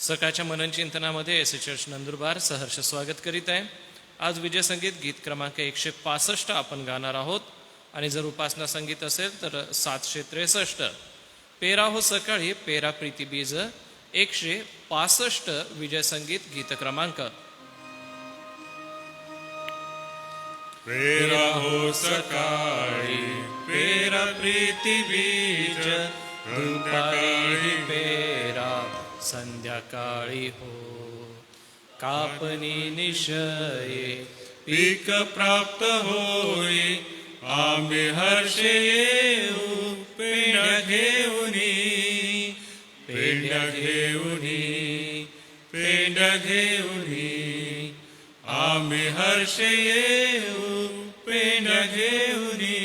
सकाळच्या मनन चिंतनामध्ये S church Nandurbar सहर्ष स्वागत करीत आहे. आज विजय संगीत गीत क्रमांक 165 आपण गाणार आहोत आणि जर उपासना संगीत असेल तर 763. पेरा हो सकाळी पेरा प्रीती बीज 165 विजय संगीत गीत क्रमांक. पेरा हो सकाळी पेरा प्रीती बीज दुपारी पेरा संध्याकाळी हो कापणी निशये पीक प्राप्त होई आम्ही हर्ष येऊ पेंड्या घेऊनी पेंड्या घेऊनी पेंड्या घेऊनी आम्ही हर्ष येऊ पेंड्या घेऊनी.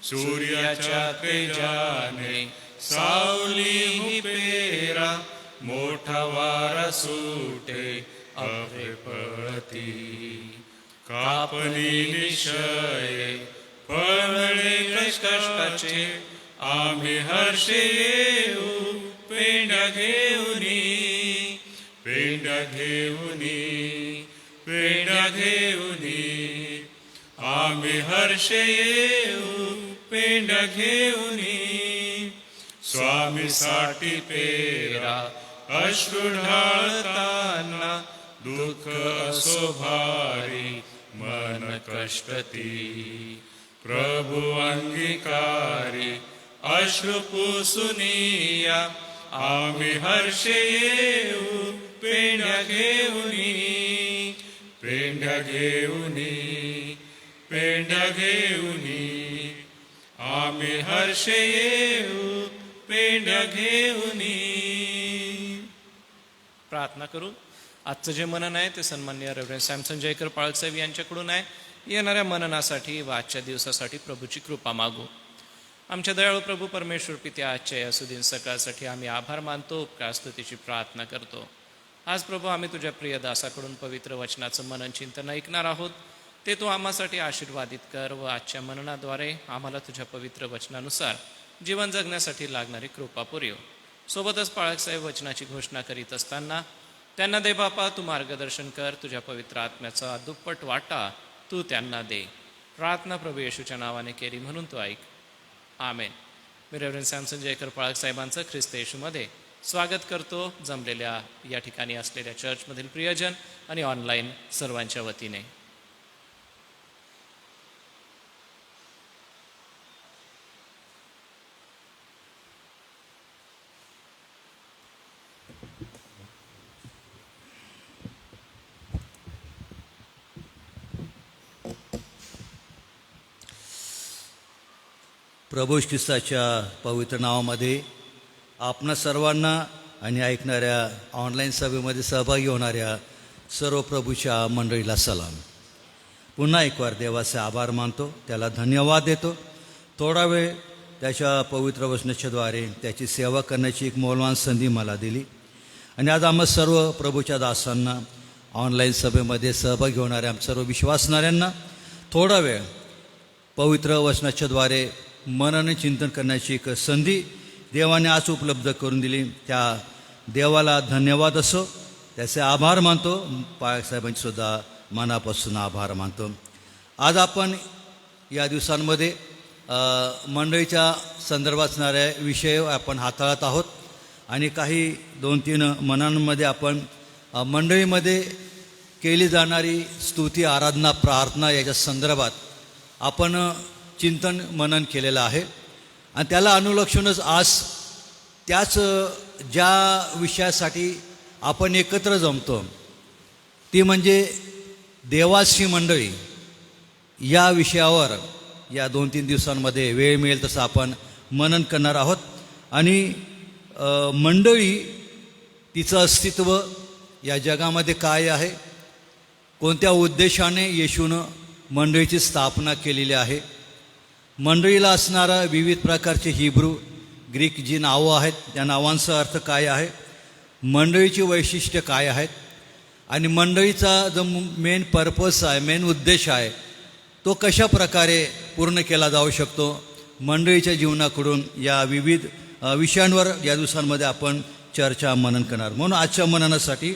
सूर्याच्या तेजाने सावली पेरा मोठा वारा सुटे अभे पळती कापणी निशये फळले कष्टाचे आम्ही हर्ष येऊ पेंड्या घेऊनी पेंड्या घेऊनी पेंड्या घेऊनी आम्ही हर्ष येऊ पेंड्या घेऊनी. स्वामीसाठी पेरा अश्रू ढाळताना दुःख असो भारी मन कष्टती प्रभू अंगीकारी अश्रू पुसुनिया आम्ही हर्ष येऊ पेंड्या घेऊनी पेंड्या घेऊनी पेंड्या घेऊनी आम्ही हर्ष येऊ पेंड्या घेऊनी. प्रार्थना करू. आजचं जे मनन आहे ते सन्माननीय रेव्हरंड सॅमसन जयकर पाळकसाहेब यांच्याकडून आहे. येणाऱ्या मननासाठी व आजच्या दिवसासाठी प्रभूची कृपा मागू. आमच्या दयाळू प्रभू परमेश्वर पित्या, आजच्या या सुदीन सकाळसाठी आम्ही आभार मानतो, उपकार स्तुतीची प्रार्थना करतो. आज प्रभू आम्ही तुझ्या प्रिय दासाकडून पवित्र वचनाचं मनन चिंतन ऐकणार आहोत. ते तू आम्हासाठी आशीर्वादित कर व आजच्या मननाद्वारे आम्हाला तुझ्या पवित्र वचनानुसार जीवन जगण्यासाठी लागणारी कृपा पुरव. सोबतच पाळकसाहेब वचनाची घोषणा करीत असताना त्यांना दे बापा तू मार्गदर्शन कर. तुझ्या पवित्र आत्म्याचा दुप्पट वाटा तू त्यांना दे. प्रार्थना प्रभू येशूच्या नावाने केली म्हणून तू ऐक. आमेन. मी रेव्हरंड सॅमसन जयकर पाळकसाहेबांचं ख्रिस्त येशूमध्ये स्वागत करतो, जमलेल्या या ठिकाणी असलेल्या चर्चमधील प्रियजन आणि ऑनलाईन सर्वांच्या वतीने. प्रभू ख्रिस्ताच्या पवित्र नावामध्ये आपणा सर्वांना आणि ऐकणाऱ्या ऑनलाईन सभेमध्ये सहभागी होणाऱ्या सर्व प्रभूच्या मंडळीला सलाम. पुन्हा एक वार देवाचे आभार मानतो, त्याला धन्यवाद देतो. थोडा वेळ त्याच्या पवित्र वचनाच्याद्वारे त्याची सेवा करण्याची एक मौल्यवान संधी मला दिली आणि आज आम्हा सर्व प्रभूच्या दासांना ऑनलाईन सभेमध्ये सहभागी होणाऱ्या सर्व विश्वासणाऱ्यांना थोडा वेळ पवित्र वचनाच्याद्वारे मनन चिंतन करण्याची एक संधी देवाने आज उपलब्ध करून दिली. त्या देवाला धन्यवाद असो, त्याचे आभार मानतो. पाळकसाहेबांचे सुद्धा मनापासून आभार मानतो. आज आपण या दिवसांमध्ये मंडळीच्या संदर्भात असणारे विषय आपण हाताळत आहोत आणि काही 2-3 मनांमध्ये आपण मंडळीमध्ये केली जाणारी स्तुती, आराधना, प्रार्थना याच्या संदर्भात आपण चिंतन मनन केलेलं आहे आणि त्याला अनुलक्षूनच आज त्याच ज्या विषयासाठी आपण एकत्र जमतो ती म्हणजे देवाची मंडळी या विषयावर या 2-3 दिवसांमध्ये वेळ मिळेल तसं आपण मनन करणार आहोत. आणि मंडळी, तिचं अस्तित्व या जगामध्ये काय आहे, कोणत्या उद्देशाने येशूनं मंडळीची स्थापना केलेली आहे, मंडळीला असणारा विविध प्रकारचे हिब्रू, ग्रीक जी नावं आहेत त्या नावांचा अर्थ काय आहे, मंडळीची वैशिष्ट्य काय आहेत आणि मंडळीचा जो मेन पर्पस आहे, मेन उद्देश आहे तो कशा प्रकारे पूर्ण केला जाऊ शकतो, मंडळीच्या जीवनाकडून या विविध विषयांवर या दिवसांमध्ये आपण चर्चा मनन करणार. म्हणून आजच्या मननासाठी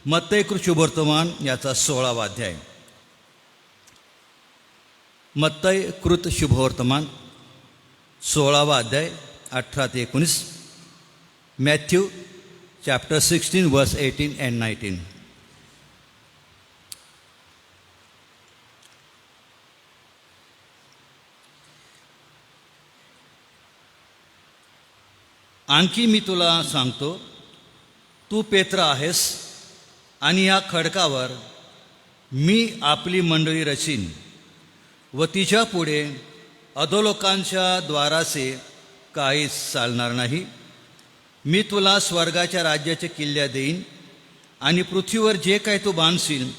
मत्तई कृत शुभवर्तमान याचा 16वा अध्याय. मत्तई कृत शुभवर्तमान 16वा अध्याय 18 ते 19. मॅथ्यू चॅप्टर 16 वर्स 18 and 19. आणखी मी तुला सांगतो, तू पेत्र आहेस आणि या खडकावर मी आपली मंडळी रचीन व तिच्या पुढे अधोलोकांच्या द्वाराचे काहीच चालणार नाही. मी तुला स्वर्गाच्या राज्याच्या किल्ल्या देईन आणि पृथ्वीवर जे काही तू बांधशील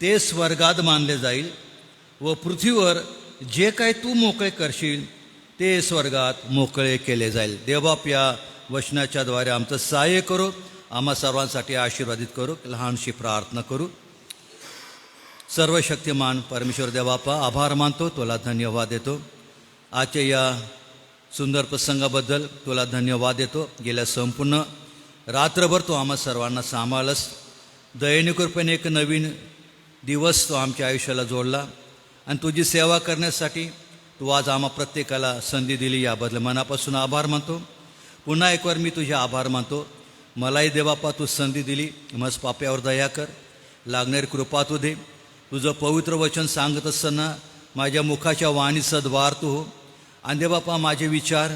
ते स्वर्गात बांधले जाईल व पृथ्वीवर जे काही तू मोकळे करशील ते स्वर्गात मोकळे केले जाईल. देवबाप या वचनाच्या द्वारे आमचं सहाय्य करू, आम्हा सर्वांसाठी आशीर्वादित करू. लहानशी प्रार्थना करू. सर्वशक्तिमान परमेश्वर देवबापा, आभार मानतो, तुला धन्यवाद देतो. आजच्या या सुंदर प्रसंगाबद्दल तुला धन्यवाद देतो. गेल्या संपूर्ण रात्रभर तू आम्हा सर्वांना सांभाळस. दयेने कृपेने एक नवीन दिवस तो आमच्या आयुष्याला जोडला आणि तुझी सेवा करण्यासाठी तू आज आम्हा प्रत्येकाला संधी दिली, याबद्दल मनापासून आभार मानतो. पुन्हा एकवार मी तुझे आभार मानतो. मलाही देवबापा तू संधी दिली, मज पाप्यावर दया कर, लागणारी कृपा तू दे. तुझं पवित्र वचन सांगत असताना माझ्या मुखाच्या वाणीचा द्वार तू हो. आणि देवबापा माझे विचार,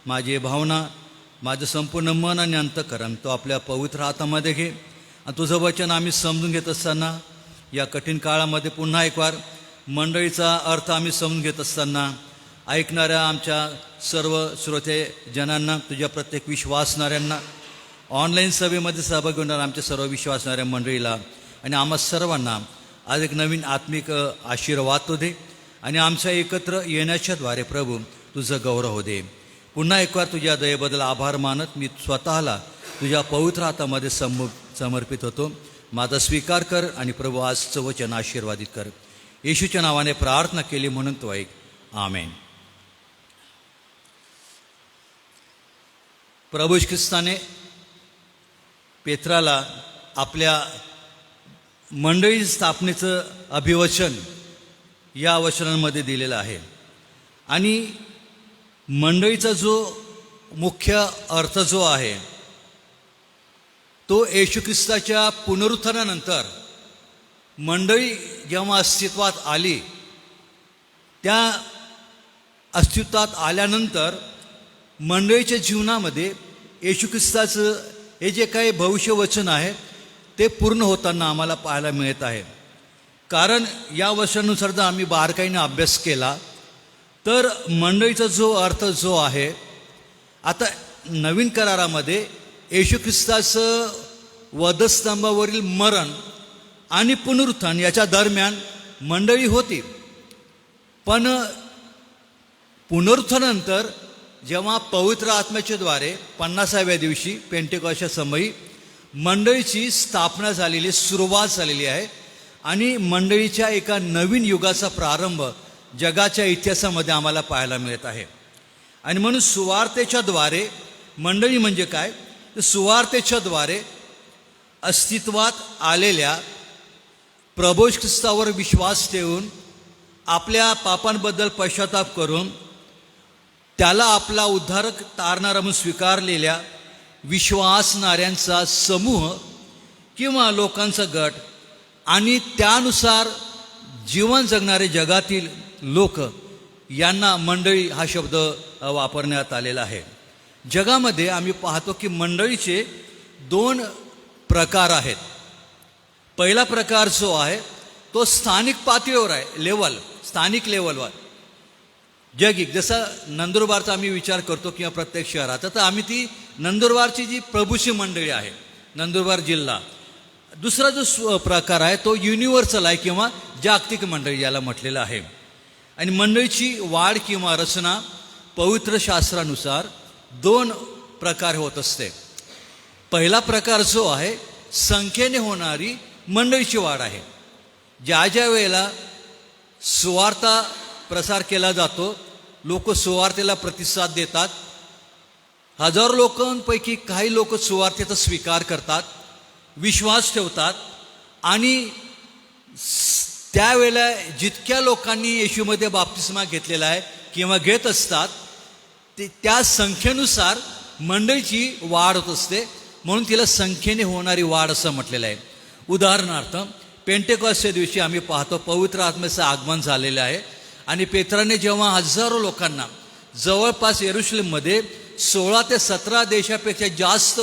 माझी भावना, माझं संपूर्ण मन आणि अंतःकरण तो आपल्या पवित्र हातामध्ये घे. आणि तुझं वचन आम्ही समजून घेत असताना या कठीण काळामध्ये पुन्हा एकवार मंडळीचा अर्थ आम्ही समजून घेत असताना ऐकणाऱ्या आमच्या सर्व श्रोतेजनांना, तुझ्या प्रत्येक विश्वासणाऱ्यांना, ऑनलाईन सभेमध्ये सहभागी होणाऱ्या आमच्या सर्व विश्वासणाऱ्या मंडळीला आणि आम्हा सर्वांना आज एक नवीन आत्मिक आशीर्वाद तो दे आणि आमच्या एकत्र येण्याच्याद्वारे प्रभू तुझं गौरव हो दे. पुन्हा एकवार तुझ्या दयेबद्दल आभार मानत मी स्वतःला तुझ्या पवित्र हातामध्ये समर्पित होतो. माझा स्वीकार कर आणि प्रभू आजचं वचन आशीर्वादित कर. येशूच्या नावाने प्रार्थना केली म्हणून तो ऐक. आमेन. प्रभू ख्रिस्ताने पेत्राला आपल्या मंडळी स्थापनेचं अभिवचन या वचनांमध्ये दिलेलं आहे. आणि मंडळीचा जो मुख्य अर्थ जो आहे तो येशू ख्रिस्ताच्या पुनरुत्थानानंतर मंडळी जेव्हा अस्तित्वात आली, त्या अस्तित्वात आल्यानंतर मंडळीच्या जीवनामध्ये येशू ख्रिस्ताचं हे जे काही भविष्यवचन आहे ते पूर्ण होताना आम्हाला पाहायला मिळत आहे. कारण या वचनानुसार जर आम्ही बारकाईने अभ्यास केला तर मंडळीचा जो अर्थ जो आहे, आता नवीन करारामध्ये येशू ख्रिस्ताचं वधस्तंभावरील मरण आणि पुनरुत्थान याच्या दरम्यान मंडळी होती. पण पुनरुत्थानानंतर जेव्हा पवित्र आत्म्याच्या द्वारे 50व्या दिवशी पेंटेकॉस्टच्या समयी मंडळीची स्थापना झालेली, सुरुवात झालेली आहे आणि मंडळीच्या एका नवीन युगाचा प्रारंभ जगाच्या इतिहासामध्ये आम्हाला पाहायला मिळत आहे. आणि म्हणून सुवार्तेच्या द्वारे मंडळी म्हणजे काय, तर सुवार्तेच्या द्वारे अस्तित्वात आलेल्या प्रभू ख्रिस्तावर विश्वास ठेवून आपल्या पापांबद्दल पश्चाताप करून त्याला आपला उद्धारक तारणारा म्हणून स्वीकारलेल्या विश्वासणाऱ्यांचा समूह किंवा लोकांचा गट आणि त्यानुसार जीवन जगणारे जगातील लोक यांना मंडळी हा शब्द वापरण्यात आलेला आहे. जगामध्ये आम्ही पाहतो की मंडळीचे 2 प्रकार आहेत. पहिला प्रकार जो आहे तो स्थानिक पातळीवर आहे, स्थानिक लेवलवर. जगिक जसं नंदुरबारचा आम्ही विचार करतो किंवा प्रत्येक शहराचा, तर आम्ही ती नंदुरबारची जी प्रभूची मंडळी आहे, नंदुरबार जिल्हा. दुसरा जो प्रकार आहे तो युनिव्हर्सल आहे किंवा जागतिक मंडळी याला म्हटलेलं आहे. आणि मंडळीची वाढ किंवा रचना पवित्र शास्त्रानुसार 2 प्रकार होत असते. पहिला प्रकार जो आहे संख्येने होणारी मंडळीची वाढ आहे. ज्या ज्या वेळेला सुवार्ता प्रसार केला जातो, लोक सुवार्तेला प्रतिसाद देतात हजारो लोकांपैकी काही लोक सुवार्थेचा स्वीकार करतात, विश्वास ठेवतात आणि त्यावेळेला जितक्या लोकांनी येशूमध्ये बाप्तिस्मा घेतलेला आहे किंवा घेत असतात त्या संख्येनुसार मंडळीची वाढ होत असते, म्हणून तिला संख्येने होणारी वाढ असं म्हटलेलं आहे. उदाहरणार्थ पेंटेकॉस्टच्या दिवशी आम्ही पाहतो पवित्र आत्म्याचं आगमन झालेलं आहे आणि पेत्राने जेव्हा हजारो लोकांना जवळपास यरुशलेममध्ये 16 ते 17 देशापेक्षा जास्त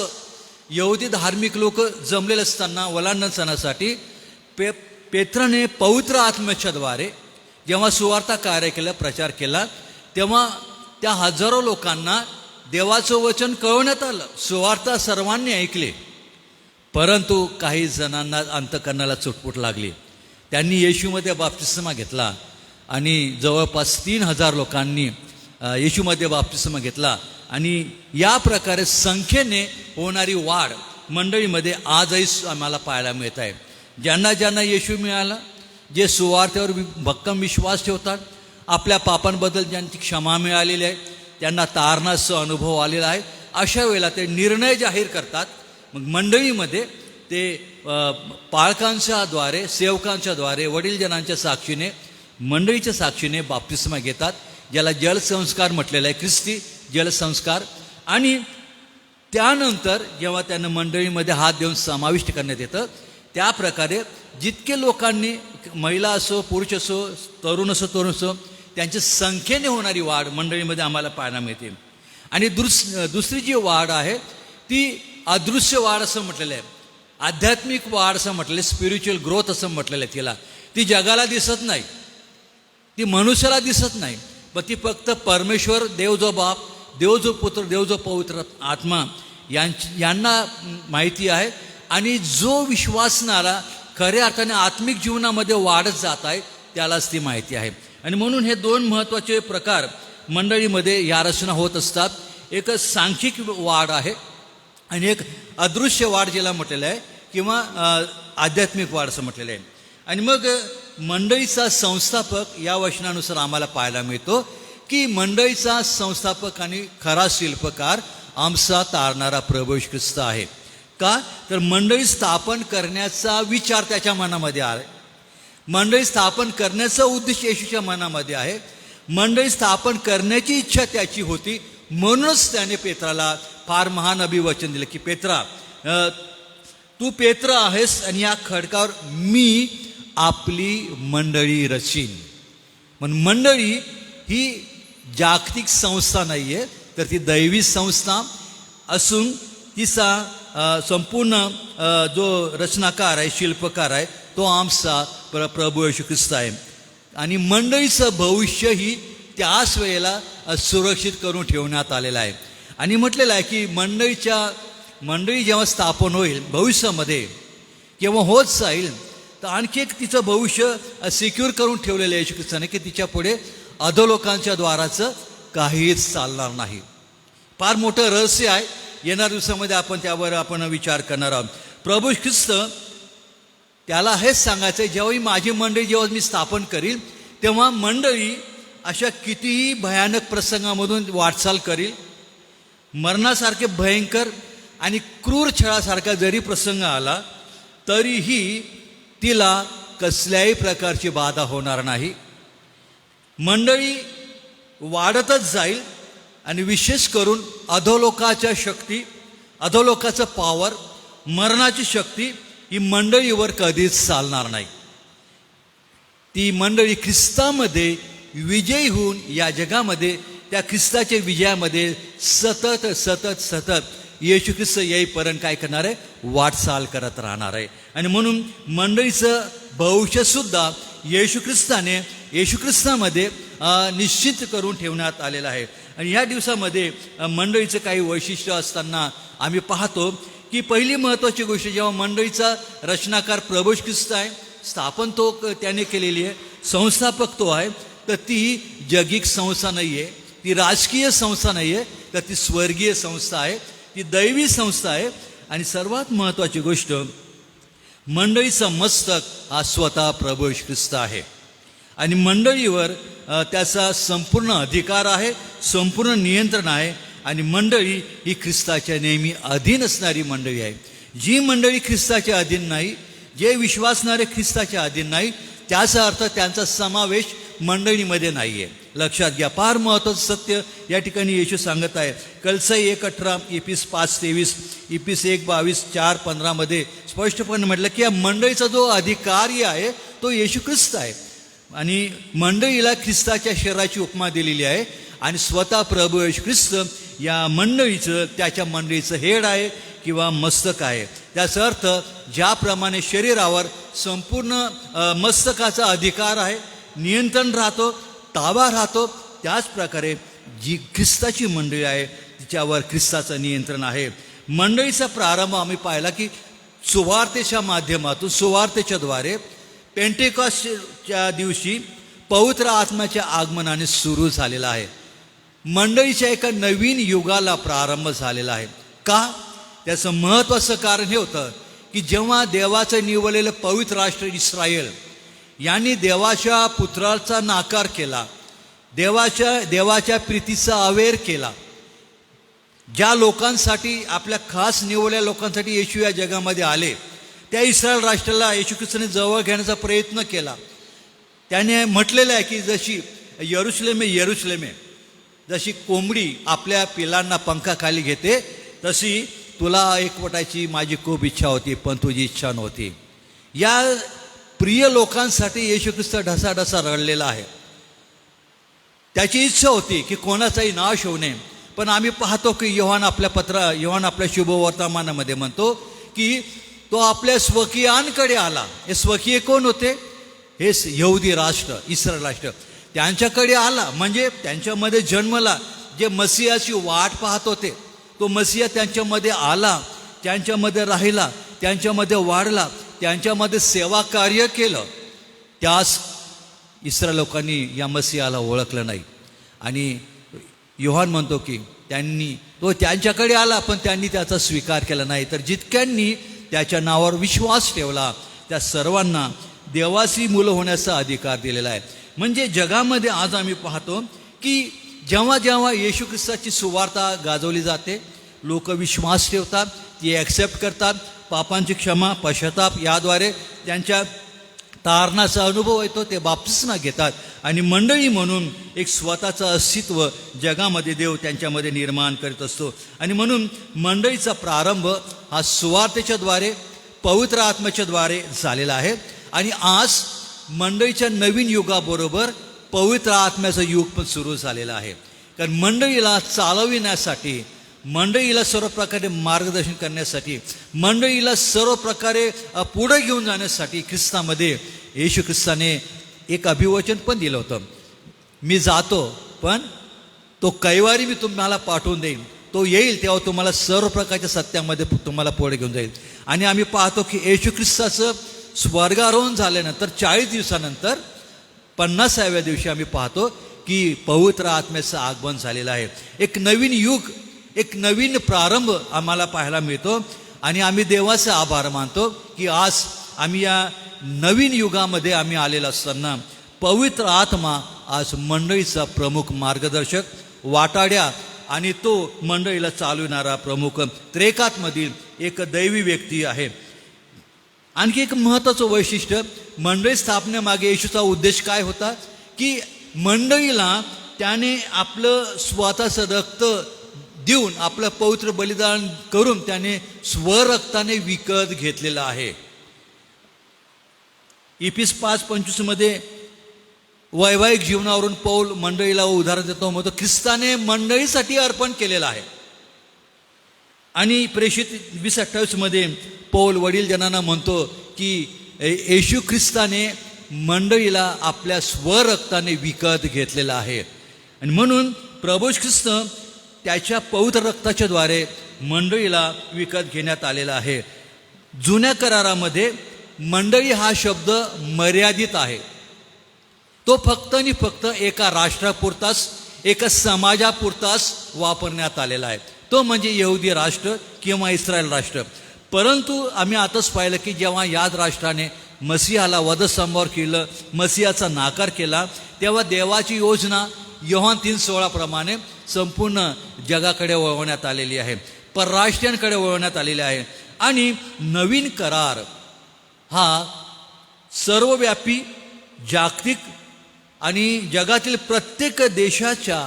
यहुदी धार्मिक लोक जमलेले असताना वलांडण सणासाठी पेत्राने पवित्र आत्म्याच्या द्वारे जेव्हा सुवार्ता कार्य केलं, प्रचार केला, तेव्हा त्या हजारो लोकांना देवाचं वचन कळवण्यात आलं. सुवार्ता सर्वांनी ऐकले, परंतु काही जणांना अंतकरणाला चुटपुट लागली. त्यांनी येशूमध्ये बाप्तिस्मा घेतला आणि जवळपास 3000 लोकांनी येशूमध्ये बाप्तिस्मा घेतला आणि या प्रकारे संख्येने होणारी वाढ मंडळीमध्ये आजही आम्हाला पाहायला मिळत आहे. ज्यांना ज्यांना येशू मिळाला, जे सुवार्थेवर भक्कम विश्वास ठेवतात, आपल्या पापांबद्दल ज्यांची क्षमा मिळालेली आहे, त्यांना तारणाचा अनुभव आलेला आहे, अशा वेळेला ते निर्णय जाहीर करतात. मग मंडळीमध्ये ते पालकांच्या द्वारे, सेवकांच्या द्वारे, वडीलजनांच्या साक्षीने, मंडळीच्या साक्षीने बाप्तिस्मा घेतात, ज्याला जलसंस्कार म्हटलेला आहे, ख्रिस्ती जलसंस्कार. आणि त्यानंतर जेव्हा त्यांना मंडळीमध्ये हात देऊन समाविष्ट करण्यात येतं, त्या प्रकारे जितके लोकांनी, महिला असो, पुरुष असो, तरुण असो, तरुण असो, त्यांच्या संख्येने होणारी वाढ मंडळीमध्ये आम्हाला पाहायला मिळते. आणि दुसरी जी वाढ आहे ती अदृश्य वाढ असं म्हटलेलं आहे, आध्यात्मिक वाढ असं म्हटलेलं आहे, स्पिरिच्युअल ग्रोथ असं म्हटलेलं आहे तिला. ती जगाला दिसत नाही, ती मनुष्याला दिसत नाही, पण ती फक्त परमेश्वर, देव जो बाप, देव जो पुत्र, देव जो पवित्र आत्मा यांना माहिती आहे. आणि जो विश्वासणारा खऱ्या अर्थाने आत्मिक जीवनामध्ये वाढत जात आहे त्यालाच ती माहिती आहे. आणि म्हणून हे दोन महत्त्वाचे प्रकार मंडळीमध्ये या रचना होत असतात. एक सांख्यिक वाढ आहे आणि एक अदृश्य वाढ ज्याला म्हटलेलं आहे किंवा आध्यात्मिक वाढ असं म्हटलेलं आहे. आणि मग मंडळीचा संस्थापक या वचनानुसार आम्हाला पाहायला मिळतो की मंडळीचा संस्थापक आणि खरा शिल्पकार आमचा तारणारा प्रभू येशू ख्रिस्त आहे. का तर मंडळी स्थापन करण्याचा विचार त्याच्या मनामध्ये आहे, मंडळी स्थापन करण्याचा उद्देश येशूच्या मनामध्ये आहे, मंडळी स्थापन करण्याची इच्छा त्याची होती. म्हणूनच त्याने पेत्राला फार महान अभिवचन दिलं की पेत्रा, तू पेत्र आहेस आणि या खडकावर मी आपली मंडळी रचीन. म्हणून मंडळी ही जागतिक संस्था नाही आहे, तर ती दैवी संस्था असून तिचा संपूर्ण जो रचनाकार आहे, शिल्पकार आहे, तो आमचा प्रभू येशू ख्रिस्त आहे. आणि मंडळीचं भविष्यही त्याच वेळेला सुरक्षित करून ठेवण्यात आलेलं आहे. आणि म्हटलेलं आहे की मंडळी जेव्हा स्थापन होईल भविष्यामध्ये किंवा होत जाईल, तर आणखी एक तिचं भविष्य सिक्युअर करून ठेवलेलं आहे येशू ख्रिस्ताने की तिच्या पुढे अधोलोकांच्या द्वाराचं काहीच चालणार नाही. फार मोठं रहस्य आहे, येणाऱ्या दिवसामध्ये आपण त्यावर विचार करणार आहोत. प्रभू ख्रिस्त त्याला हेच सांगायचं आहे, जेव्हा माझी मंडळी जेव्हा मी स्थापन करील तेव्हा मंडळी अशा कितीही भयानक प्रसंगामधून वाटचाल करील, मरणासारखे भयंकर आणि क्रूर छळासारखा जरी प्रसंग आला तरीही तिला कसल्याही प्रकारची बाधा होणार नाही. मंडळी वाढतच जाईल आणि विशेष करून अधोलोकाच्या शक्ती, अधोलोकाचं पॉवर, मरणाची शक्ती ही मंडळीवर कधीच चालणार नाही. ती मंडळी ख्रिस्तामध्ये विजयी होऊन या जगामध्ये त्या ख्रिस्ताच्या विजयामध्ये सतत सतत सतत येशू ख्रिस्त येईपर्यंत काय करणार आहे, वाटचाल करत राहणार आहे. आणि म्हणून मंडळीचं भविष्यसुद्धा येशू ख्रिस्तामध्ये निश्चित करून ठेवण्यात आलेलं आहे. आणि ह्या दिवसामध्ये मंडळीचं काही वैशिष्ट्य असताना आम्ही पाहतो की पहिली महत्त्वाची गोष्ट, जेव्हा मंडळीचा रचनाकार प्रभू येशू ख्रिस्त आहे, स्थापन तो त्याने केलेली आहे, संस्थापक तो आहे, तर ती जगिक संस्था नाही आहे, ती राजकीय संस्था नाही आहे, तर ती स्वर्गीय संस्था आहे, ती दैवी संस्था आहे. आणि सर्वात महत्त्वाची गोष्ट, मंडळीचा मस्तक हा स्वतः प्रभू येशू ख्रिस्त आहे आणि मंडळीवर त्याचा संपूर्ण अधिकार आहे, संपूर्ण नियंत्रण आहे. आणि मंडळी ही ख्रिस्ताच्या नेहमी अधीन असणारी मंडळी आहे. जी मंडळी ख्रिस्ताच्या अधीन नाही, जे विश्वासणारे ख्रिस्ताच्या अधीन नाही, त्याचा अर्थ त्यांचा समावेश मंडळीमध्ये नाही आहे. लक्षात घ्या, फार महत्त्वाचं सत्य या ठिकाणी येशू सांगत आहे. कलसई 1:18, इफिस 5:23, इफिस 1:22, 4:15 स्पष्टपणे म्हटलं की या मंडळीचा जो अधिकारी आहे तो येशू ख्रिस्त आहे. आणि मंडळीला ख्रिस्ताच्या शरीराची उपमा दिलेली आहे आणि स्वतः प्रभू येशू ख्रिस्त या मंडळीचं, त्याच्या मंडळीचं हेड आहे किंवा मस्तक आहे. त्याचा अर्थ ज्याप्रमाणे शरीरावर संपूर्ण मस्तकाचा अधिकार आहे, नियंत्रण राहतो, ताबा राहतो, त्याच प्रकारे जी ख्रिस्ताची मंडळी आहे तिच्यावर ख्रिस्ताचं नियंत्रण आहे. मंडळीचा प्रारंभ आम्ही पाहिला की सुवार्तेच्या माध्यमातून, सुवार्तेच्या द्वारे पेंटेकॉस्टच्या दिवशी पवित्र आत्म्याच्या आगमनाने सुरू झालेला आहे. मंडळीच्या एका नवीन युगाला प्रारंभ झालेला आहे. का? त्याचं महत्त्वाचं कारण हे होतं की जेव्हा देवाचं निवडलेलं पवित्र राष्ट्र इस्रायल यांनी देवाच्या पुत्राचा नाकार केला, देवाच्या प्रीतीचा अवेर केला, ज्या लोकांसाठी, आपल्या खास निवडलेल्या लोकांसाठी येशू या जगामध्ये आले, त्या इस्रायल राष्ट्राला येशू ख्रिस्ताने जवळ घेण्याचा प्रयत्न केला. त्याने म्हटलेलं आहे की जशी यरुशलेमे जशी कोंबडी आपल्या पिलांना पंखाखाली घेते, तशी तुला एकवटायची माझी खूप इच्छा होती, पण तुझी इच्छा नव्हती. या प्रिय लोकांसाठी येशू ख्रिस्त ढसाढसा रडलेला आहे. त्याची इच्छा होती की कोणाचाही नाश होऊ नये. पण आम्ही पाहतो की योहान आपल्या शुभवर्तमानामध्ये म्हणतो की तो आपल्या स्वकीयांकडे आला. हे स्वकीय कोण होते? हे यहुदी राष्ट्र, इस्रायल राष्ट्र. त्यांच्याकडे आला म्हणजे त्यांच्यामध्ये जन्मला, जे मसियाची वाट पाहत होते, तो मसिया त्यांच्यामध्ये आला, त्यांच्यामध्ये राहिला, त्यांच्यामध्ये वाढला, त्यांच्यामध्ये सेवा कार्य केलं. त्यास इस्रायल लोकांनी या मसियाला ओळखलं नाही. आणि योहान म्हणतो की तो त्यांच्याकडे आला पण त्यांनी त्याचा स्वीकार केला नाही. तर जितक्यांनी त्याच्या नावावर विश्वास ठेवला त्या सर्वांना देवाची मुलं होण्याचा अधिकार दिलेला आहे. म्हणजे जगामध्ये आज आम्ही पाहतो की जेव्हा जेव्हा येशू ख्रिस्ताची सुवार्ता गाजवली जाते, लोक विश्वास ठेवतात, ती ॲक्सेप्ट करतात, पापांची क्षमा, पश्चाताप याद्वारे त्यांच्या तारणाचा अनुभव येतो, ते बाप्तिस्मा घेतात आणि मंडळी म्हणून एक स्वतःचं अस्तित्व जगामध्ये देव त्यांच्यामध्ये निर्माण करीत असतो. आणि म्हणून मंडळीचा प्रारंभ हा सुवार्तेच्या द्वारे, पवित्र आत्म्याच्या द्वारे झालेला आहे. आणि आज मंडळीच्या नवीन युगाबरोबर पवित्र आत्म्याचं युग पण सुरू झालेलं आहे. कारण मंडळीला चालविण्यासाठी, मंडळीला सर्व प्रकारे मार्गदर्शन करण्यासाठी, मंडळीला सर्व प्रकारे पुढे घेऊन जाण्यासाठी ख्रिस्तामध्ये येशू ख्रिस्ताने एक अभिवचन पण दिलं होतं. मी जातो पण तो कैवारी मी तुम्हाला पाठवून देईन, तो येईल तेव्हा तुम्हाला सर्व प्रकारच्या सत्यामध्ये तुम्हाला पुढे घेऊन जाईल. आणि आम्ही पाहतो की येशू ख्रिस्ताचं स्वर्गारोहण झाल्यानंतर 40 दिवसानंतर 50व्या दिवशी आम्ही पाहतो की पवित्र आत्म्याचं आगमन झालेलं आहे. एक नवीन युग, एक नवीन प्रारंभ आम्हाला पाहायला मिळतो. आणि आम्ही देवाचे आभार मानतो की आज आम्ही या नवीन युगामध्ये आम्ही आलेलो असताना पवित्र आत्मा आज मंडळीचा प्रमुख मार्गदर्शक, वाटाड्या आणि तो मंडळीला चालविणारा प्रमुख त्रेकात्मधील एक दैवी व्यक्ती आहे. आणखी एक महत्त्वाचं वैशिष्ट्य, मंडळी स्थापनेमागे येशूचा उद्देश काय होता की मंडळीला त्याने आपलं स्वतःचं रक्त देऊन, आपलं पवित्र बलिदान करून त्याने स्वरक्ताने विकत घेतलेलं आहे. इफिस 5:25 वैवाहिक जीवनावरून पौल मंडळीला उदाहरण देतो, म्हणतो ख्रिस्ताने मंडळीसाठी अर्पण केलेलं आहे. आणि प्रेषित 20:28 पौल वडीलजनांना म्हणतो की येशू ख्रिस्ताने मंडळीला आपल्या स्वरक्ताने विकत घेतलेलं आहे. आणि म्हणून प्रभू ख्रिस्त त्याच्या पवित्र रक्ताच्या द्वारे मंडळीला विकत घेण्यात आलेला आहे. जुन्या करारामध्ये मंडळी हा शब्द मर्यादित आहे. तो फक्त आणि फक्त एका राष्ट्रापुरताच, एका समाजापुरताच वापरण्यात आलेला आहे. तो म्हणजे यहुदी राष्ट्र किंवा इस्रायल राष्ट्र. परंतु आम्ही आताच पाहिलं की जेव्हा याच राष्ट्राने मसीहाला वधस्तंभावर केलं, मसीहाचा नाकार केला, तेव्हा देवाची योजना योहान 3:16 प्रमाणे संपूर्ण जगाकडे वळवण्यात आलेली आहे, परराष्ट्रीयांकडे वळवण्यात आलेली आहे. आणि नवीन करार हा सर्वव्यापी, जागतिक आणि जगातील प्रत्येक देशाच्या,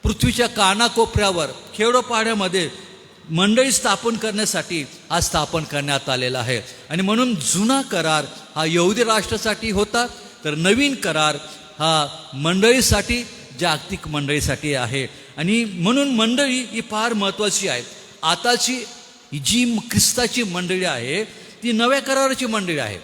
पृथ्वीच्या कानाकोपऱ्यावर, खेडोपाड्यामध्ये मंडळी स्थापन करण्यासाठी हा स्थापन करण्यात आलेला आहे. आणि म्हणून जुना करार हा यहुदी राष्ट्रासाठी होता, तर नवीन करार हा मंडळीसाठी, जागतिक मंडळीसाठी आहे. आणि म्हणून मंडळी ही फार महत्त्वाची आहे. आताची जी ख्रिस्ताची मंडळी आहे ती नव्या कराराची मंडळी आहे.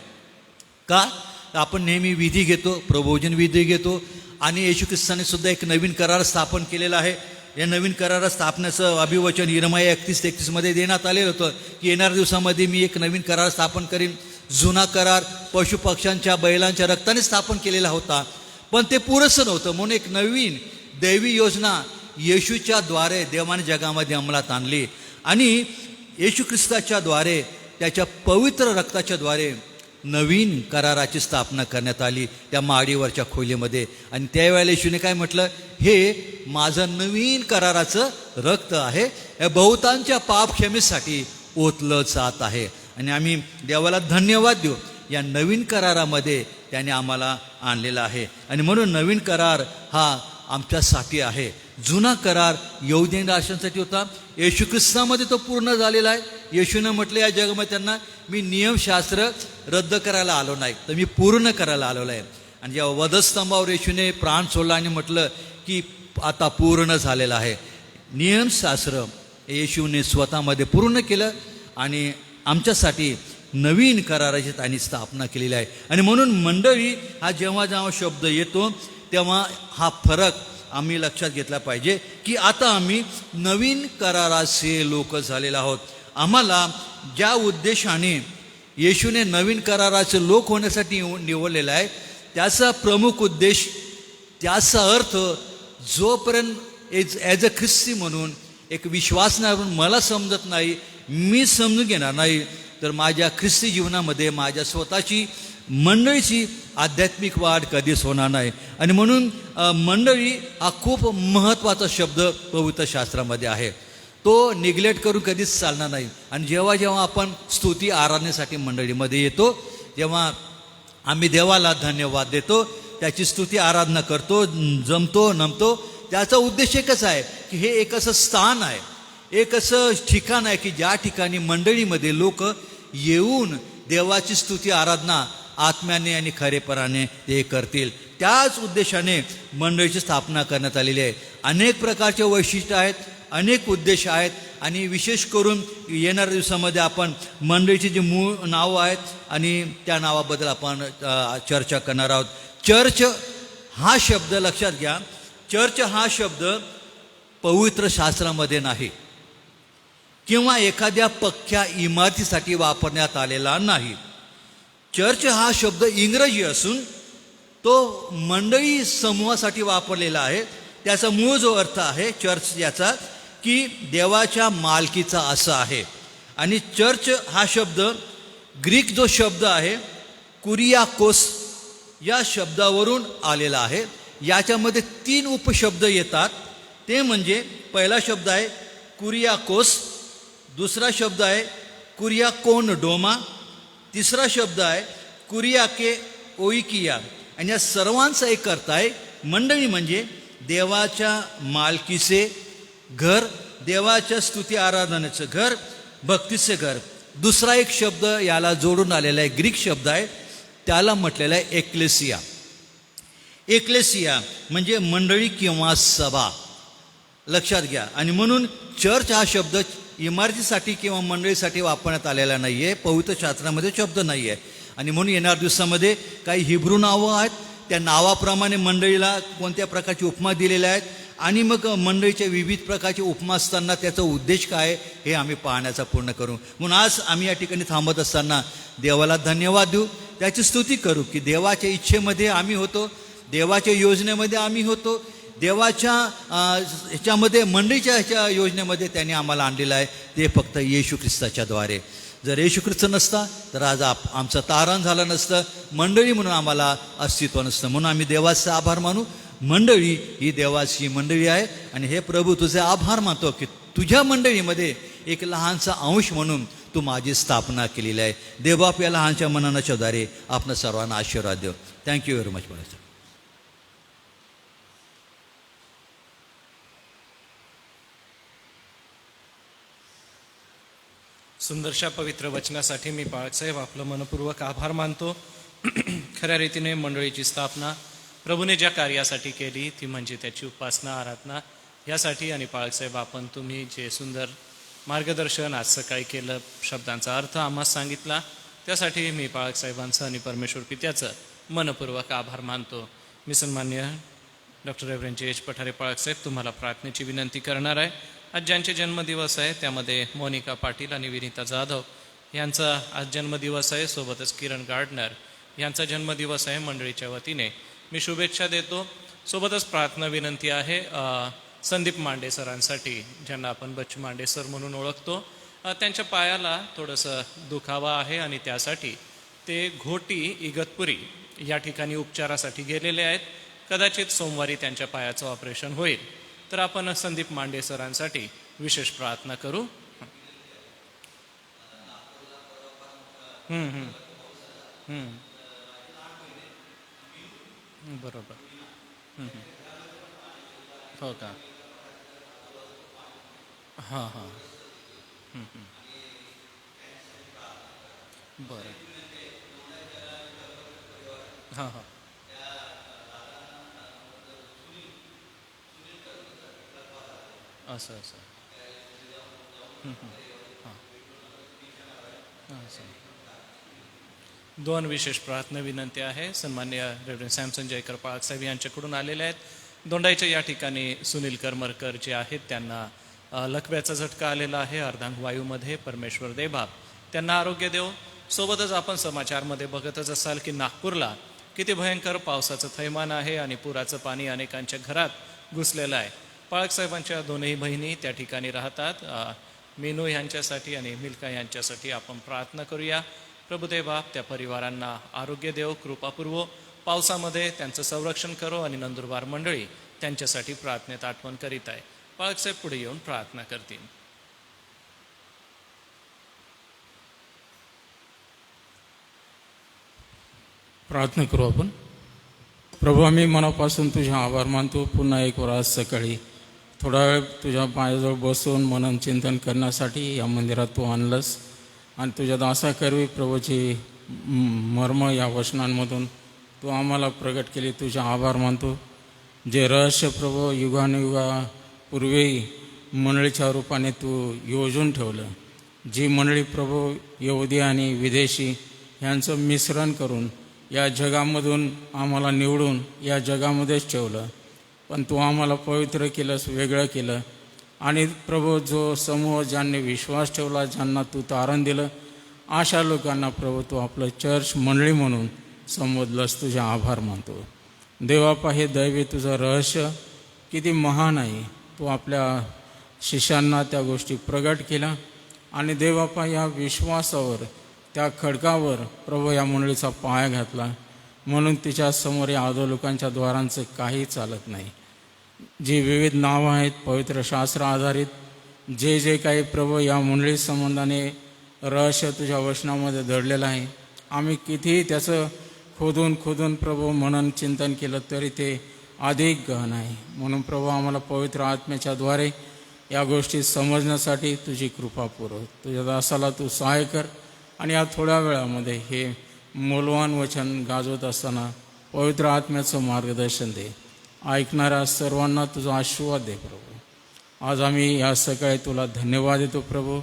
का? आपण नेहमी विधी घेतो, प्रबोधन विधी घेतो, आणि येशू ख्रिस्ताने सुद्धा एक नवीन करार स्थापन केलेला आहे. या नवीन करार स्थापनेचं अभिवचन यिर्मया 31:33 देण्यात आलेलं होतं की येणाऱ्या दिवसामध्ये मी एक नवीन करार स्थापन करीन. जुना करार पशुपक्ष्यांच्या, बैलांच्या रक्ताने स्थापन केलेला होता, पण ते पुरेसं नव्हतं. म्हणून एक नवीन दैवी योजना येशूच्या द्वारे देवाने जगामध्ये अंमलात आणली. आणि येशू ख्रिस्ताच्या द्वारे, त्याच्या पवित्र रक्ताच्या द्वारे नवीन कराराची स्थापना करण्यात आली त्या माडीवरच्या खोलीमध्ये. आणि त्यावेळेला येशूने काय म्हटलं? हे माझं नवीन कराराचं रक्त आहे, या बहुतांच्या पापक्षमेसाठी ओतलं जात आहे. आणि आम्ही देवाला धन्यवाद देऊ, या नवीन करारामध्ये त्याने आम्हाला आणलेला आहे. आणि म्हणून नवीन करार हा आमच्यासाठी आहे. जुना करार यहुदी राष्ट्रांसाठी होता, येशू ख्रिस्तामध्ये तो पूर्ण झालेला आहे. येशूनं म्हटलं या जगामध्ये त्यांना, मी नियमशास्त्र रद्द करायला आलो नाही, तर मी पूर्ण करायला आलेलो आहे. आणि जेव्हा वधस्तंभावर येशूने प्राण सोडला आणि म्हटलं की आता पूर्ण झालेलं आहे, नियमशास्त्र येशूने स्वतःमध्ये पूर्ण केलं आणि आमच्यासाठी नवीन कराराची त्यांनी स्थापना केलेली आहे. आणि म्हणून मंडळी हा जेव्हा जेव्हा शब्द येतो तेव्हा हा फरक आम्ही लक्षात घेतला पाहिजे की आता आम्ही नवीन कराराचे लोक झालेले आहोत. आम्हाला ज्या उद्देशाने येशूने नवीन कराराचे लोक होण्यासाठी निवडलेलं आहे, त्याचा प्रमुख उद्देश, त्याचा अर्थ जोपर्यंत ॲज अ ख्रिस्ती म्हणून, एक विश्वासणारा म्हणून मला समजत नाही, मी समजून घेणार नाही, तर माझ्या ख्रिस्ती जीवनामध्ये माझ्या स्वतःची मंडळीची आध्यात्मिक वाढ कधीच होणार नाही. आणि म्हणून मंडळी हा खूप महत्त्वाचा शब्द पवित्र शास्त्रामध्ये आहे, तो निग्लेक्ट करून कधीच चालणार नाही. आणि जेव्हा जेव्हा आपण स्तुती आराधनेसाठी मंडळीमध्ये येतो, जेव्हा आम्ही देवाला धन्यवाद देतो, त्याची स्तुती आराधना करतो, जमतो नमतो, त्याचा उद्देश एकच आहे की हे एक असं स्थान आहे, एक असं ठिकाण आहे की ज्या ठिकाणी मंडळीमध्ये लोक येऊन देवाची स्तुती आराधना आत्म्याने आणि खरेपणाने ते करतील. त्याच उद्देशाने मंडळीची स्थापना करण्यात आलेली आहे. अनेक प्रकारचे वैशिष्ट्य आहेत, अनेक उद्देश आहेत. आणि विशेष करून येणाऱ्या दिवसामध्ये आपण मंडळीची जी मूळ नावं आहेत आणि त्या नावाबद्दल आपण चर्चा करणार आहोत. चर्च हा शब्द लक्षात घ्या, चर्च हा शब्द पवित्र शास्त्रामध्ये नाही किंवा एखाद्या पक्क्या इमारतीसाठी वापरण्यात आलेला नाही. चर्च हा शब्द इंग्रजी असून तो मंडळी समूहासाठी वापरलेला आहे. त्याचा मूळ जो अर्थ आहे चर्च याचा की देवाच्या मालकीचा असा आहे. आणि चर्च हा शब्द ग्रीक जो शब्द आहे कुरियाकोस या शब्दावरून आलेला आहे. याच्यामध्ये 3 उपशब्द येतात. ते म्हणजे पहिला शब्द आहे कुरियाकोस, दुसरा शब्द आहे कुरियाकोन डोमा, तिसरा शब्द आहे कुरियाके ओइकिया. आणि या सर्वांचा एक अर्थ आहे मंडळी म्हणजे देवाच्या मालकीचे घर, देवाच्या स्तुती आराधनेचं घर, भक्तीचे घर. दुसरा एक शब्द याला जोडून आलेला आहे, ग्रीक शब्द आहे, त्याला म्हटलेलं आहे एक्लेसिया. एक्लेसिया म्हणजे मंडळी किंवा सभा, लक्षात घ्या. आणि म्हणून चर्च हा शब्द इमारतीसाठी किंवा मंडळीसाठी वापरण्यात आलेला नाही आहे, पवित्र शास्त्रामध्ये शब्द नाही आहे. आणि म्हणून येणाऱ्या दिवसामध्ये काही हिब्रू नावं आहेत, त्या नावाप्रमाणे मंडळीला कोणत्या प्रकारची उपमा दिलेल्या आहेत. आणि मग मंडळीच्या विविध प्रकारचे उपमा असताना त्याचा उद्देश काय हे आम्ही पाहण्याचा पूर्ण करू. म्हणून आज आम्ही या ठिकाणी थांबत असताना देवाला धन्यवाद देऊ, त्याची स्तुती करू की देवाच्या इच्छेमध्ये आम्ही होतो, देवाच्या योजनेमध्ये आम्ही होतो, देवाच्या ह्याच्यामध्ये मंडळीच्या ह्याच्या योजनेमध्ये त्याने आम्हाला आणलेलं आहे, ते फक्त येशू ख्रिस्ताच्या द्वारे. जर येशू ख्रिस्त नसता तर आज आमचं तारण झालं नसतं, मंडळी म्हणून आम्हाला अस्तित्व नसतं. म्हणून आम्ही देवाचा आभार मानू. मंडळी ही देवाची मंडळी आहे. आणि हे प्रभू तुझे आभार मानतो की तुझ्या मंडळीमध्ये एक लहानसा अंश म्हणून तू माझी स्थापना केलेली आहे. देवबाप या लहानच्या मननाच्या द्वारे आपण सर्वांना आशीर्वाद देव. थँक्यू व्हेरी मच मला. सुंदरशा पवित्र वचनासाठी मी बाळासाहेब आपलं मनपूर्वक आभार मानतो. खऱ्या रीतीने मंडळीची स्थापना प्रभूने ज्या कार्यासाठी केली ती म्हणजे त्याची उपासना आराधना यासाठी. आणि बाळासाहेब आपण तुम्ही जे सुंदर मार्गदर्शन आज सकाळी केलं, शब्दांचा अर्थ आम्हाला सांगितला, त्यासाठी मी बाळासाहेबांचं आणि परमेश्वर पित्याचं मनपूर्वक आभार मानतो. मी सन्मान्य doctor reverend JH. Pathare Balasaheb तुम्हाला प्रार्थनेची विनंती करणार आहे. आज ज्यांचे जन्मदिवस आहे त्यामध्ये मोनिका पाटील आणि विनीता जाधव यांचा आज जन्मदिवस आहे. सोबतच किरण गार्डनर यांचा जन्मदिवस आहे. मंडळीच्या वतीने मी शुभेच्छा देतो. सोबतच प्रार्थना विनंती आहे संदीप मांडे सरांसाठी, ज्यांना आपण बच्चू मांडे सर म्हणून ओळखतो. त्यांच्या पायाला थोडंसं दुखावा आहे आणि त्यासाठी ते घोटी इगतपुरी या ठिकाणी उपचारासाठी गेलेले आहेत. कदाचित सोमवारी त्यांच्या पायाचं ऑपरेशन होईल. तर आपण संदीप मांडे सरांसाठी विशेष प्रार्थना करू. बरोबर. हो का? हां हां. बरं. हां हां. असं असं. हां असं. दोन विशेष प्रार्थना विनंती आहे. सन्मान्य रेव्हरंड सॅमसन जयकर पाळकसाहेब यांच्याकडून आलेले आहेत. दोंडाईच्या या ठिकाणी सुनील करमरकर जे आहेत त्यांना लकव्याचा झटका आलेला आहे अर्धांग वायूमध्ये. परमेश्वर देवबाप त्यांना आरोग्य देव. सोबतच आपण समाचारमध्ये बघतच असाल की नागपूरला किती भयंकर पावसाचं थैमान आहे आणि पुराचं पाणी अनेकांच्या घरात घुसलेलं आहे. पाळकसाहेबांच्या दोनही बहिणी त्या ठिकाणी राहतात. मीनू यांच्यासाठी आणि मिल्का यांच्यासाठी आपण प्रार्थना करूया. प्रभुदेव बाप त्या परिवारांना आरोग्य देव, कृपापूर्व. पावसामध्ये त्यांचं संरक्षण करो. आणि नंदुरबार मंडळी त्यांच्यासाठी प्रार्थनेत आठवण करीत आहे. पाळकसाहेब पुढे येऊन प्रार्थना करतील. प्रार्थना करू आपण. प्रभू, आम्ही मनापासून तुझ्या आभार मानतो. पुन्हा एक वर आज सकाळी थोडा वेळ तुझ्या पायाजवळ बसून मनन चिंतन करण्यासाठी या मंदिरात तू आणलंस. आणि तुझ्या दासाकरवी प्रभूची मर्म या वचनांमधून तू आम्हाला प्रगट केली. तुझ्या आभार मानतो. जे रहस्य प्रभू युगानुयुगापूर्वी मंडळीच्या रूपाने तू योजून ठेवलं, जी मंडळी प्रभू यहुदी आणि विदेशी यांचं मिश्रण करून या जगामधून आम्हाला निवडून या जगामध्येच ठेवलं, पण तू आम्हाला पवित्र केलंस, वेगळं केलं. आणि प्रभू जो समूह ज्यांनी विश्वास ठेवला, ज्यांना तू तारण दिलं, अशा लोकांना प्रभू तू आपलं चर्च मंडळी म्हणून संबोधलंस. तुझे आभार मानतो. देवापा, हे दैवी तुझं रहस्य किती महान आहे. तू आपल्या शिष्यांना त्या गोष्टी प्रगट केल्या. आणि देवापा, या विश्वासावर, त्या खडकावर प्रभू या मंडळीचा पाया घातला. म्हणून तिच्या समोर या अधोलोकांच्या द्वारांचं काही चालत नाही. जी विविध नावं आहेत पवित्र शास्त्र आधारित, जे जे काही प्रभू या मंडळी संबंधाने रहस्य तुझ्या वचनामध्ये दडलेलं आहे, आम्ही कितीही त्याचं खोदून प्रभू मनन चिंतन केलं तरी ते अधिक गहन आहे. म्हणून प्रभू आम्हाला पवित्र आत्म्याच्या द्वारे या गोष्टी समजण्यासाठी तुझी कृपा पुरव. तुझ्या दासाला तू सहाय्य कर. आणि या थोड्या वेळामध्ये हे मौल्यवान वचन गाजवत असताना पवित्र आत्म्याचं मार्गदर्शन दे. ऐकणाऱ्या सर्वांना तुझा आशीर्वाद दे प्रभू. आज आम्ही या सकाळी तुला धन्यवाद देतो प्रभू.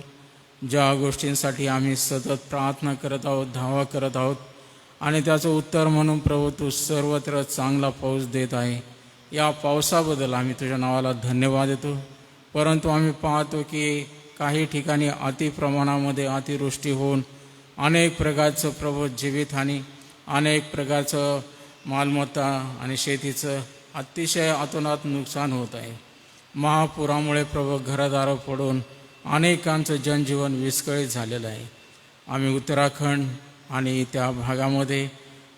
ज्या गोष्टींसाठी आम्ही सतत प्रार्थना करत आहोत, धावा करत आहोत, आणि त्याचं उत्तर म्हणून प्रभू तू सर्वत्र चांगला पाऊस देत आहे. या पावसाबद्दल आम्ही तुझ्या नावाला धन्यवाद देतो. परंतु आम्ही पाहतो की काही ठिकाणी अतिप्रमाणामध्ये अतिवृष्टी होऊन अनेक प्रकारचं प्रभू जीवितहानी, अनेक प्रकारचं मालमत्ता आणि शेतीचं अतिशय अतोनात नुकसान होत आहे. महापुरामुळे प्रभू घरदारं पडून अनेकांचं जनजीवन विस्कळीत झालेलं आहे. आम्ही उत्तराखंड आणि त्या भागामध्ये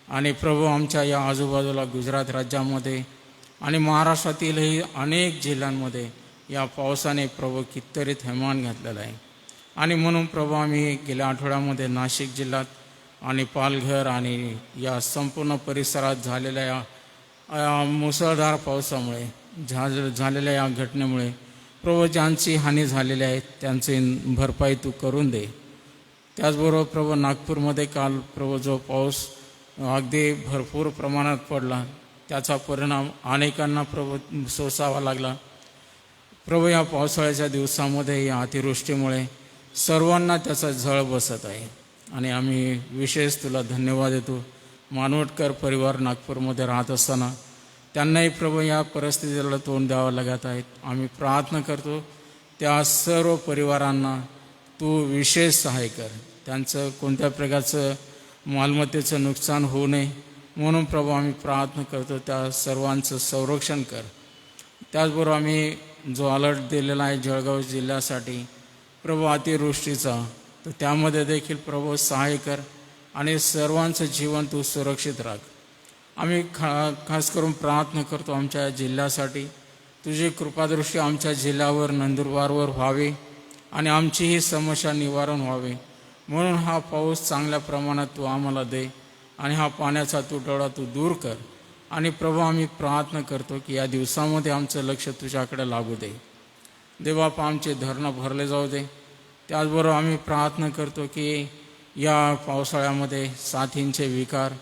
आणि प्रभू आमच्या या आजूबाजूला गुजरात राज्यामध्ये आणि महाराष्ट्रातीलही अनेक जिल्ह्यांमध्ये या पावसाने प्रभू कितीतरी थैमान घातलेला आहे. आणि म्हणून प्रभू आम्ही गेल्या आठवड्यामध्ये नाशिक जिल्ह्यात आणि पालघर आणि या संपूर्ण परिसरात झालेल्या या मुसळधार पावसामुळे झालेल्या या घटनेमुळे प्रभू ज्यांची हानी झालेली आहे त्यांची भरपाई तू करून दे. त्याचबरोबर प्रभू नागपूरमध्ये काल प्रभू जो पाऊस अगदी भरपूर प्रमाणात पडला त्याचा परिणाम अनेकांना प्रभू सोसावा लागला. प्रभू या पावसाळ्याच्या दिवसामध्ये या अतिवृष्टीमुळे सर्वांना त्याचा झळ बसत आहे आणि आम्ही विशेष तुला धन्यवाद देतो. मानवटकर परिवार नागपूरमध्ये राहत असताना त्यांनाही प्रभू या परिस्थितीला तोंड द्यावं लागत आहेत. आम्ही प्रार्थना करतो त्या सर्व परिवारांना तू विशेष सहाय्य कर. त्यांचं कोणत्या प्रकारचं मालमत्तेचं नुकसान होऊ नये म्हणून प्रभू आम्ही प्रार्थना करतो त्या सर्वांचं संरक्षण कर. त्याचबरोबर आम्ही जो अलर्ट दिलेला आहे जळगाव जिल्ह्यासाठी प्रभू अतिवृष्टीचा तर त्यामध्ये देखील प्रभू सहाय्य कर आणि सर्वांचं जीवन तू सुरक्षित राख. आम्ही खास करून प्रार्थना करतो आमच्या जिल्ह्यासाठी तुझी कृपादृष्टी आमच्या जिल्ह्यावर नंदुरबारवर व्हावी आणि आमची ही समस्या निवारण व्हावी म्हणून हा पाऊस चांगल्या प्रमाणात तू आम्हाला दे आणि हा पाण्याचा तुटवडा तू दूर कर. आणि प्रभू आम्ही प्रार्थना करतो की या दिवसामध्ये आमचं लक्ष तुझ्याकडे लागू दे. देवबापा आमचे धरणं भरले जाऊ दे. त्याचबरोबर आम्ही प्रार्थना करतो की या पावसाळ्यामध्ये साथींचे विकार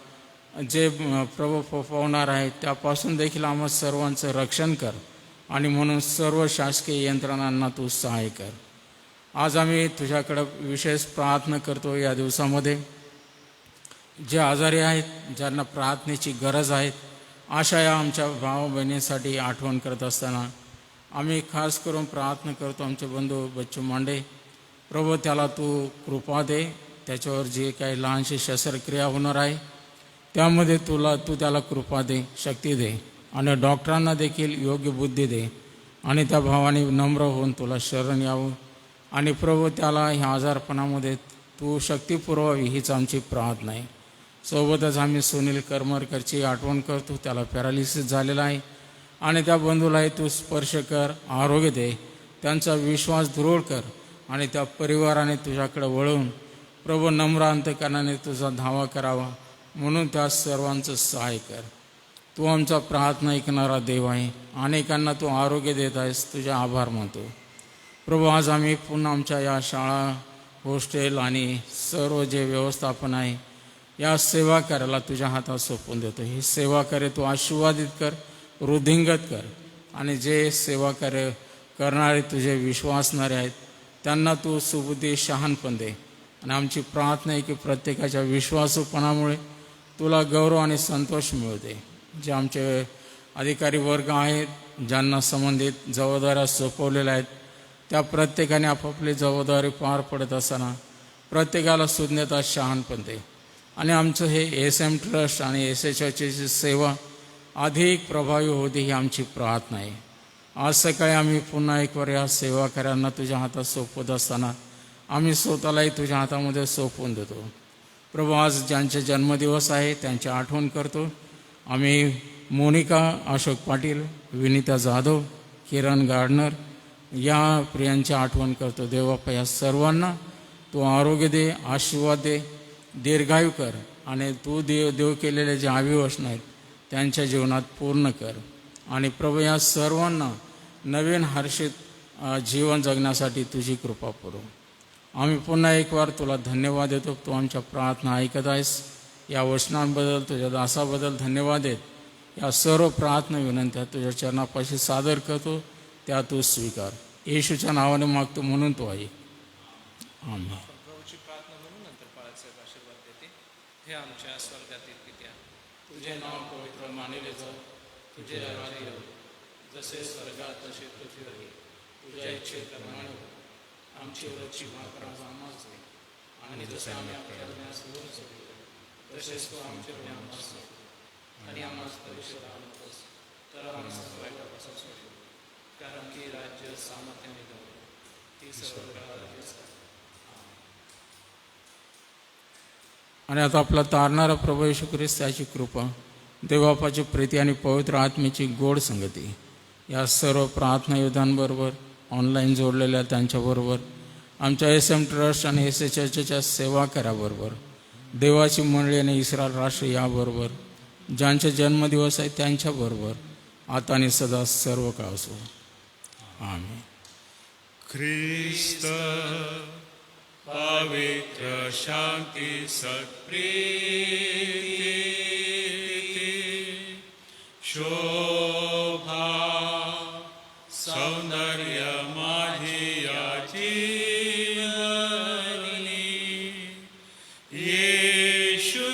जे प्रभू फोफवणार आहेत त्यापासून देखील आम्हा सर्वांचं रक्षण कर आणि म्हणून सर्व शासकीय यंत्रणांना तू सहाय्य कर. आज आम्ही तुझ्याकडं विशेष प्रार्थना करतो या दिवसामध्ये जे आजारी आहेत ज्यांना प्रार्थनेची गरज आहे अशा या आमच्या भावा बहिणींसाठी आठवण करत असताना आम्ही खास करून प्रार्थना करतो आमचे बंधू बच्चू मांडे. प्रभू त्याला तू कृपा दे. त्याच्यावर जे काही लहानशी शस्त्रक्रिया होणार आहे त्यामध्ये तू त्याला कृपा दे, शक्ती दे आणि डॉक्टरांना देखील योग्य बुद्धी दे आणि त्या भावाने नम्र होऊन तुला शरण यावं आणि प्रभू त्याला ह्या आजारपणामध्ये तू शक्ती पुरवावी हीच आमची प्रार्थना आहे. सोबतच आम्ही सुनील करमरकरची आठवण करतो. त्याला पॅरालिसिस झालेला आहे आणि त्या बंधूलाही तू स्पर्श कर, आरोग्य दे, त्यांचा विश्वास दृढ कर आणि त्या परिवाराने तुझ्याकडे वळवून प्रभू नम्र अंतकरणाने तुझा धावा करावा म्हणून त्या सर्वांचं सहाय्य कर. तू आमचा प्रार्थना ऐकणारा देव आहे. अनेकांना तू आरोग्य देत आहेस, तुझे आभार मानतो. प्रभू आज आम्ही पुन्हा आमच्या या शाळा, हॉस्टेल आणि सर्व जे व्यवस्थापन आहे या सेवा कार्याला तुझ्या हातात सोपवून देतो. ही सेवा कार्य तू आशीर्वादित कर, वृद्धिंगत कर आणि जे सेवा कार्य करणारे तुझे विश्वासणारे आहेत त्यांना तू सुबुद्धी शहाणपण दे. आणि आमची प्रार्थना आहे की प्रत्येकाच्या विश्वासूपणामुळे तुला गौरव आणि संतोष मिळू दे. जे आमचे अधिकारी वर्ग आहेत ज्यांना संबंधित जबाबदाऱ्या सोपवलेल्या आहेत त्या प्रत्येकाने आपापली जबाबदारी पार पडत असताना प्रत्येकाला सुज्ञता शहाणपण दे. आणि आमचं हे SM ट्रस्ट आणि SHची सेवा अधिक प्रभावी होती ही आमची प्रार्थना आहे. आज सकाळी आम्ही पुन्हा एक वर या सेवा कार्यांना तुझ्या हातात सोपवत असताना आम्ही स्वतःलाही तुझ्या हातामध्ये सोपवून देतो. प्रभू आज ज्यांचे जन्मदिवस आहे त्यांची आठवण करतो. आम्ही मोनिका अशोक पाटील, विनिता जाधव, किरण गार्डनर या प्रियांची आठवण करतो. देवबापा या सर्वांना तू आरोग्य दे, आशीर्वाद दे, दीर्घायू कर आणि तू देव केलेले जे अभिवचन आहेत त्यांच्या जीवनात पूर्ण कर. आणि प्रभू या सर्वांना नवीन हर्षित जीवन जगण्यासाठी तुझी कृपा पुरव. आम्ही पुन्हा एक वार तुला धन्यवाद देतो. तू आमच्या प्रार्थना ऐकत आहेस. या वचनांबद्दल तुझ्या दासाबद्दल धन्यवाद देत या सर्व प्रार्थना विनंत्या तुझ्या चरणापाशी सादर करतो. त्या तू स्वीकार. येशूच्या नावाने मागतो म्हणून तो ऐक. आमेन. प्रभूची प्रार्थना म्हणून नंतर बाळासाहेब आशीर्वाद देते. हे आमच्या स्वर्गातील पित्या, तुझे नाव पवित्र मानले जाऊ, तुझे राज्य येऊ, जसे स्वर्गात तसे पृथ्वीवरही तुझ्या इच्छेप्रमाणे हो. आमची रोजची भाकर आज आम्हास दे आणि जसे आम्ही आपल्या गुन्ह्यास विरोध केले तसेच तू आमचे गुन्हे आम्हास दे आणि आम्हास परीक्षेत आणतोस तर आम्ही वाईटापासून सोडू. कारण की राज्य सामर्थ्याने गौरव ती सर्व काळात असतात. आणि आता आपला तारणारा प्रभू येशू ख्रिस्त त्याची कृपा देवबापाची प्रीती आणि पवित्र आत्मेची गोड संगती या सर्व प्रार्थना योद्धांबरोबर, ऑनलाईन जोडलेल्या त्यांच्याबरोबर, आमच्या SM ट्रस्ट आणि SA चर्चच्या सेवाकऱ्याबरोबर, देवाची मंडळी आणि इस्रायल राष्ट्र याबरोबर, ज्यांचे जन्मदिवस आहे त्यांच्याबरोबर, आता आणि सदा सर्व काळ असो. आमेन. ख्रिस्त पवित्र शांती सत्प्रीती शोभा सौंदर्य माझी याची येशू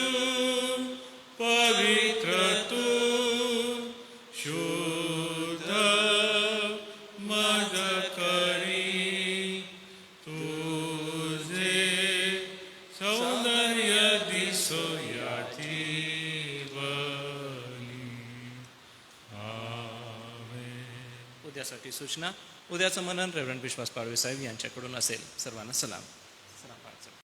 पवित्र तू शुद्ध मद करी तुझे सौंदर्य दिसो याची उद्यासाठी सूचना. उद्याचं मनन रेव्हरंड विश्वास पाडवे साहेब यांच्याकडून असेल. सर्वांना सलाम.